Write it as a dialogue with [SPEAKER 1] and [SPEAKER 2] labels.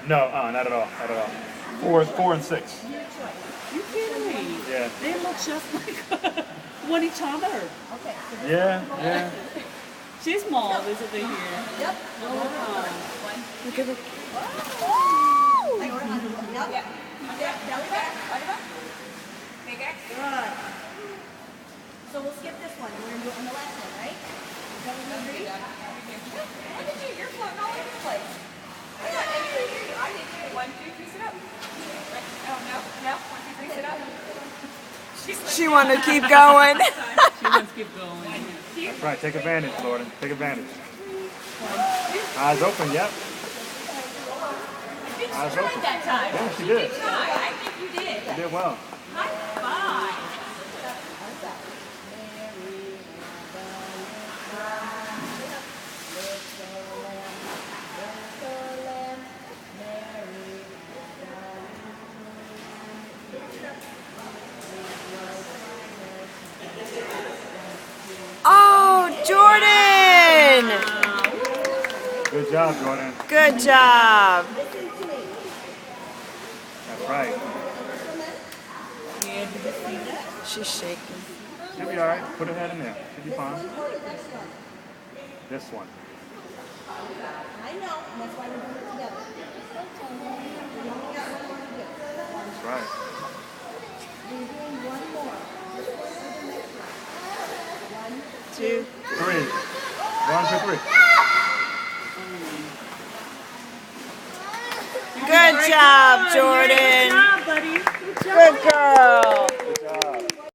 [SPEAKER 1] No, not at all. Not at all. 4 and 6.
[SPEAKER 2] You kidding me?
[SPEAKER 1] Yeah.
[SPEAKER 2] They look just like one each other.
[SPEAKER 1] Yeah, yeah.
[SPEAKER 2] She's small, isn't they here?
[SPEAKER 3] Yep.
[SPEAKER 2] Oh, wow.
[SPEAKER 3] Look at it. Yep. Belly back. Body back. Big X. Good. So we'll skip this one. We're going to do it on the last one, right? Everyone agree? Look at you. You're floating all over the place. I didn't hear you. I didn't hear you. 1, 2, 3, sit up. Oh, no. 1, 2, 3, sit up.
[SPEAKER 4] She wanted to keep going.
[SPEAKER 2] She wants to keep going.
[SPEAKER 1] That's right. Take advantage, Jordan. Take advantage. Eyes open. Yep. Eyes open.
[SPEAKER 3] That time.
[SPEAKER 1] Yeah, she did.
[SPEAKER 3] I think you did.
[SPEAKER 1] She did well.
[SPEAKER 3] High five.
[SPEAKER 4] Oh, Jordan!
[SPEAKER 1] Good job, Jordan.
[SPEAKER 4] Good job.
[SPEAKER 1] That's right.
[SPEAKER 2] Yeah, did you see that?
[SPEAKER 4] She's shaking.
[SPEAKER 1] She'll be all right. Put her head in there. She'll be fine. This one.
[SPEAKER 3] I know. That's why we're doing it together. We only got one more to do.
[SPEAKER 1] That's right.
[SPEAKER 3] We're doing one more.
[SPEAKER 4] 2.
[SPEAKER 1] 3. 1, 2, 3.
[SPEAKER 4] Good job, Jordan.
[SPEAKER 2] Good job, buddy. Good job.
[SPEAKER 4] Good girl.